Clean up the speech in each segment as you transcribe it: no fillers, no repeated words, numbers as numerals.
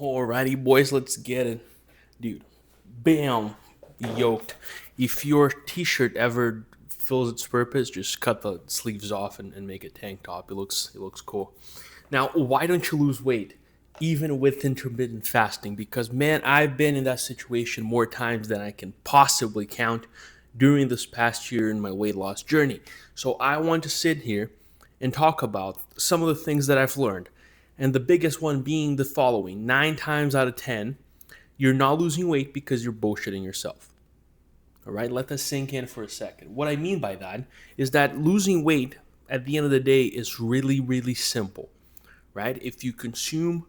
Alrighty, boys, let's get it. Dude, bam, yoked. If your t-shirt ever fills its purpose, just cut the sleeves off and make a tank top. It looks cool. Now, why don't you lose weight? Even with intermittent fasting, because man, I've been in that situation more times than I can possibly count during this past year in my weight loss journey. So I want to sit here and talk about some of the things that I've learned. And the biggest one being the following: 9 times out of 10, you're not losing weight because you're bullshitting yourself. All right, let that sink in for a second. What I mean by that is that losing weight at the end of the day is really, really simple, right? If you consume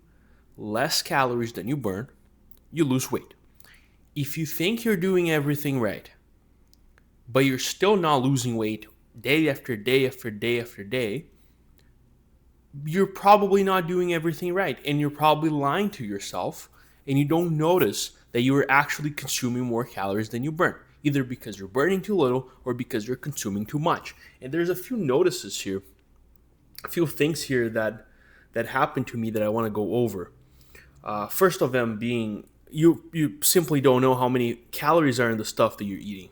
less calories than you burn, you lose weight. If you think you're doing everything right, but you're still not losing weight day after day after day after day, you're probably not doing everything right. And you're probably lying to yourself, and you don't notice that you are actually consuming more calories than you burn, either because you're burning too little or because you're consuming too much. And there's a few notices here, a few things here that happened to me that I want to go over. First of them being you simply don't know how many calories are in the stuff that you're eating,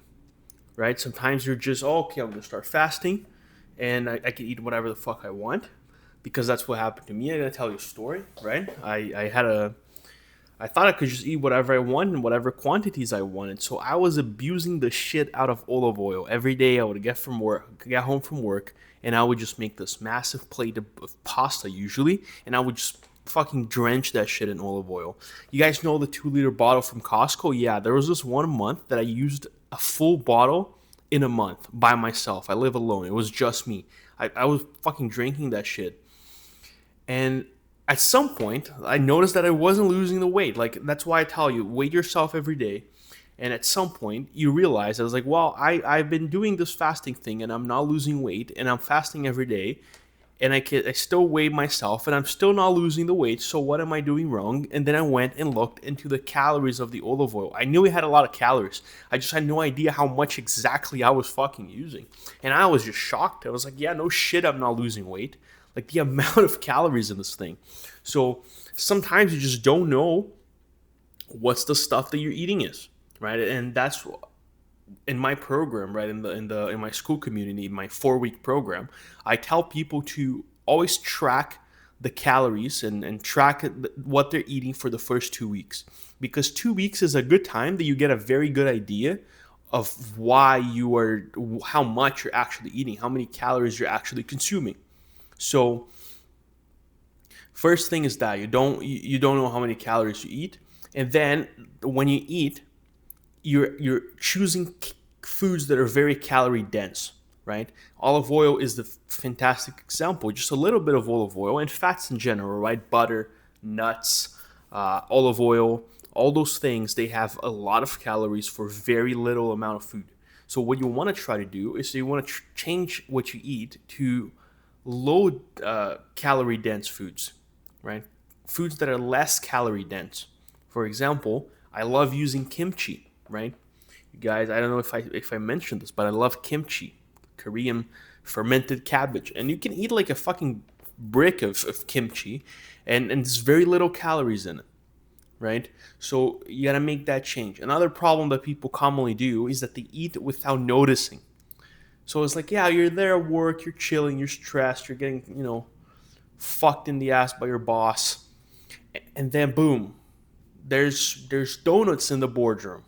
right? Sometimes you're just, oh, okay, I'm gonna start fasting, and I can eat whatever the fuck I want, because that's what happened to me. I'm gonna tell you a story, right? I thought I could just eat whatever I wanted in whatever quantities I wanted. So I was abusing the shit out of olive oil. Every day I would get home from work, and I would just make this massive plate of pasta usually, and I would just fucking drench that shit in olive oil. You guys know the 2 liter bottle from Costco? Yeah, there was this 1 month that I used a full bottle in a month by myself. I live alone. It was just me. I was fucking drinking that shit. And at some point, I noticed that I wasn't losing the weight. Like, that's why I tell you, weigh yourself every day. And at some point, you realize, I was like, well, I've been doing this fasting thing and I'm not losing weight, and I'm fasting every day. And I still weigh myself and I'm still not losing the weight. So what am I doing wrong? And then I went and looked into the calories of the olive oil. I knew it had a lot of calories. I just had no idea how much exactly I was fucking using. And I was just shocked. I was like, yeah, no shit, I'm not losing weight. Like, the amount of calories in this thing. So sometimes you just don't know what's the stuff that you're eating is, right? And that's in my program, right, in my school community, my 4 week program. I tell people to always track the calories and track what they're eating for the first 2 weeks, because 2 weeks is a good time that you get a very good idea of how much you're actually eating, how many calories you're actually consuming. So first thing is that you don't know how many calories you eat, and then when you eat, you're choosing foods that are very calorie dense, right? Olive oil is the fantastic example. Just a little bit of olive oil, and fats in general, right? Butter, nuts, olive oil, all those things, they have a lot of calories for very little amount of food. So what you want to try to do is you want to change what you eat to low calorie dense foods, right? Foods that are less calorie dense. For example, I love using kimchi, right? You guys, I don't know if I mentioned this, but I love kimchi, Korean fermented cabbage, and you can eat like a fucking brick of kimchi, and there's very little calories in it, right? So you gotta make that change. Another problem that people commonly do is that they eat without noticing. So it's like, yeah, you're there at work, you're chilling, you're stressed, you're getting, fucked in the ass by your boss, and then boom, there's donuts in the boardroom,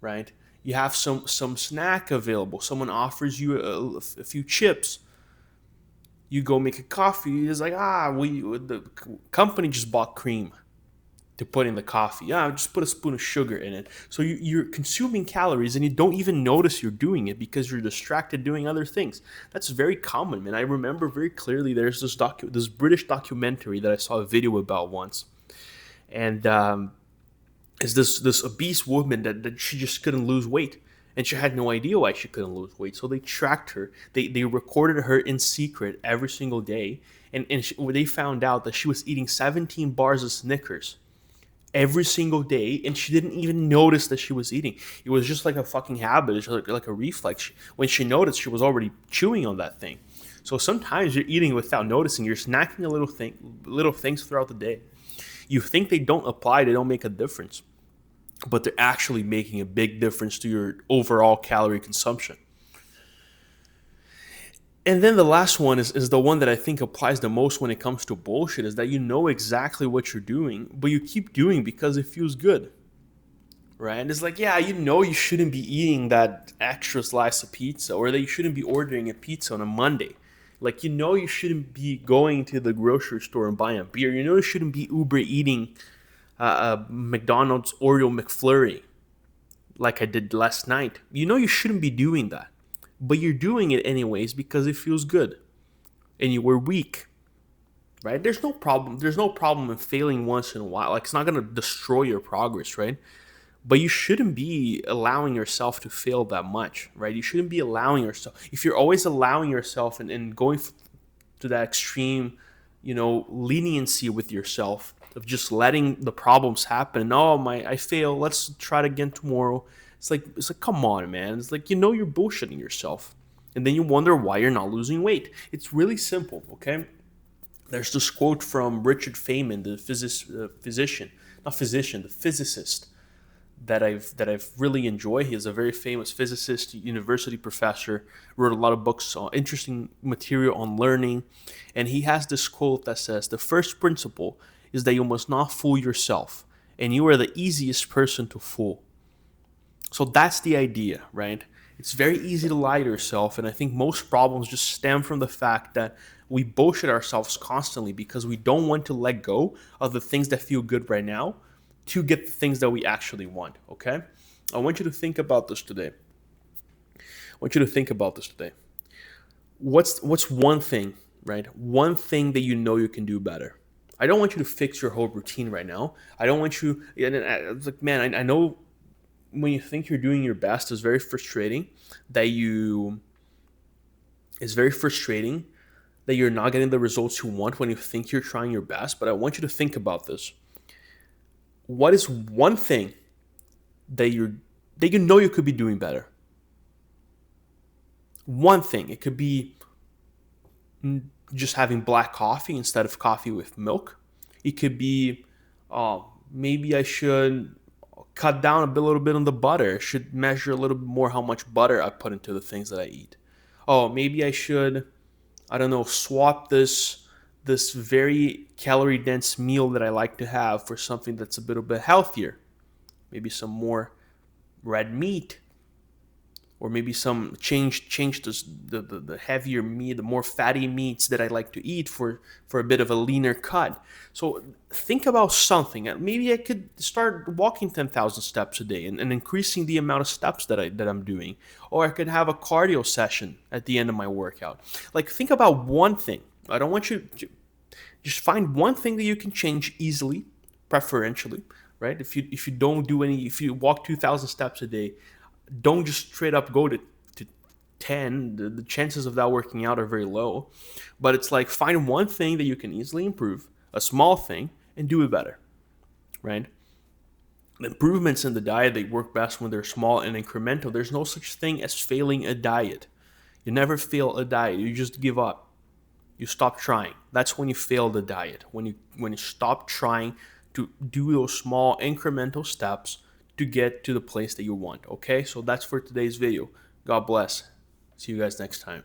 right? You have some snack available. Someone offers you a few chips. You go make a coffee. It's like, the company just bought cream to put in the coffee. Yeah, just put a spoon of sugar in it. So you're consuming calories and you don't even notice you're doing it because you're distracted doing other things. That's very common, man. I remember very clearly there's this British documentary that I saw a video about once. And is this obese woman that she just couldn't lose weight, and she had no idea why she couldn't lose weight. So they tracked her, they recorded her in secret every single day, and they found out that she was eating 17 bars of Snickers every single day, and she didn't even notice that she was eating. It was just like a fucking habit. It's like a reflex. When she noticed, she was already chewing on that thing. So sometimes you're eating without noticing. You're snacking little things throughout the day. You think they don't apply, they don't make a difference, but they're actually making a big difference to your overall calorie consumption. And then the last one is the one that I think applies the most when it comes to bullshit, is that you know exactly what you're doing, but you keep doing because it feels good. Right? And it's like, yeah, you know you shouldn't be eating that extra slice of pizza, or that you shouldn't be ordering a pizza on a Monday. Like, you know you shouldn't be going to the grocery store and buying a beer. You know you shouldn't be Uber eating a McDonald's Oreo McFlurry like I did last night. You know you shouldn't be doing that. But you're doing it anyways because it feels good. And you were weak. Right? There's no problem. There's no problem in failing once in a while. Like, it's not gonna destroy your progress, right? But you shouldn't be allowing yourself to fail that much, right? You shouldn't be allowing yourself. If you're always allowing yourself and going to that extreme, leniency with yourself of just letting the problems happen. Oh my, I fail. Let's try it again tomorrow. It's like, come on, man. It's like, you're bullshitting yourself, and then you wonder why you're not losing weight. It's really simple, okay? There's this quote from Richard Feynman, the the physicist that I've really enjoyed. He is a very famous physicist, university professor, wrote a lot of books on interesting material on learning, and he has this quote that says, "The first principle is that you must not fool yourself, and you are the easiest person to fool." So that's the idea, right? It's very easy to lie to yourself, and I think most problems just stem from the fact that we bullshit ourselves constantly because we don't want to let go of the things that feel good right now to get the things that we actually want, okay? I want you to think about this today. What's one thing, right? One thing that you know you can do better. I don't want you to fix your whole routine right now. I don't want you, it's like, man, I know when you think you're doing your best, it's very frustrating that you're not getting the results you want when you think you're trying your best. But I want you to think about this. What is one thing that you know you could be doing better? One thing. It could be just having black coffee instead of coffee with milk. It could be, maybe I should cut down a little bit on the butter. I should measure a little bit more how much butter I put into the things that I eat. Oh, maybe I should, I don't know, swap this very calorie dense meal that I like to have for something that's a little bit healthier. Maybe some more red meat, or maybe some change the heavier meat, the more fatty meats that I like to eat for a bit of a leaner cut. So think about something. Maybe I could start walking 10,000 steps a day and increasing the amount of steps that I'm doing. Or I could have a cardio session at the end of my workout. Like, think about one thing. I don't want you to just find one thing that you can change easily, preferentially, right? If you walk 2,000 steps a day, don't just straight up go to 10. The chances of that working out are very low. But it's like, find one thing that you can easily improve, a small thing, and do it better, right? The improvements in the diet, they work best when they're small and incremental. There's no such thing as failing a diet. You never fail a diet. You just give up. You stop trying. That's when you fail the diet. When you stop trying to do those small incremental steps to get to the place that you want. Okay, so that's for today's video. God bless. See you guys next time.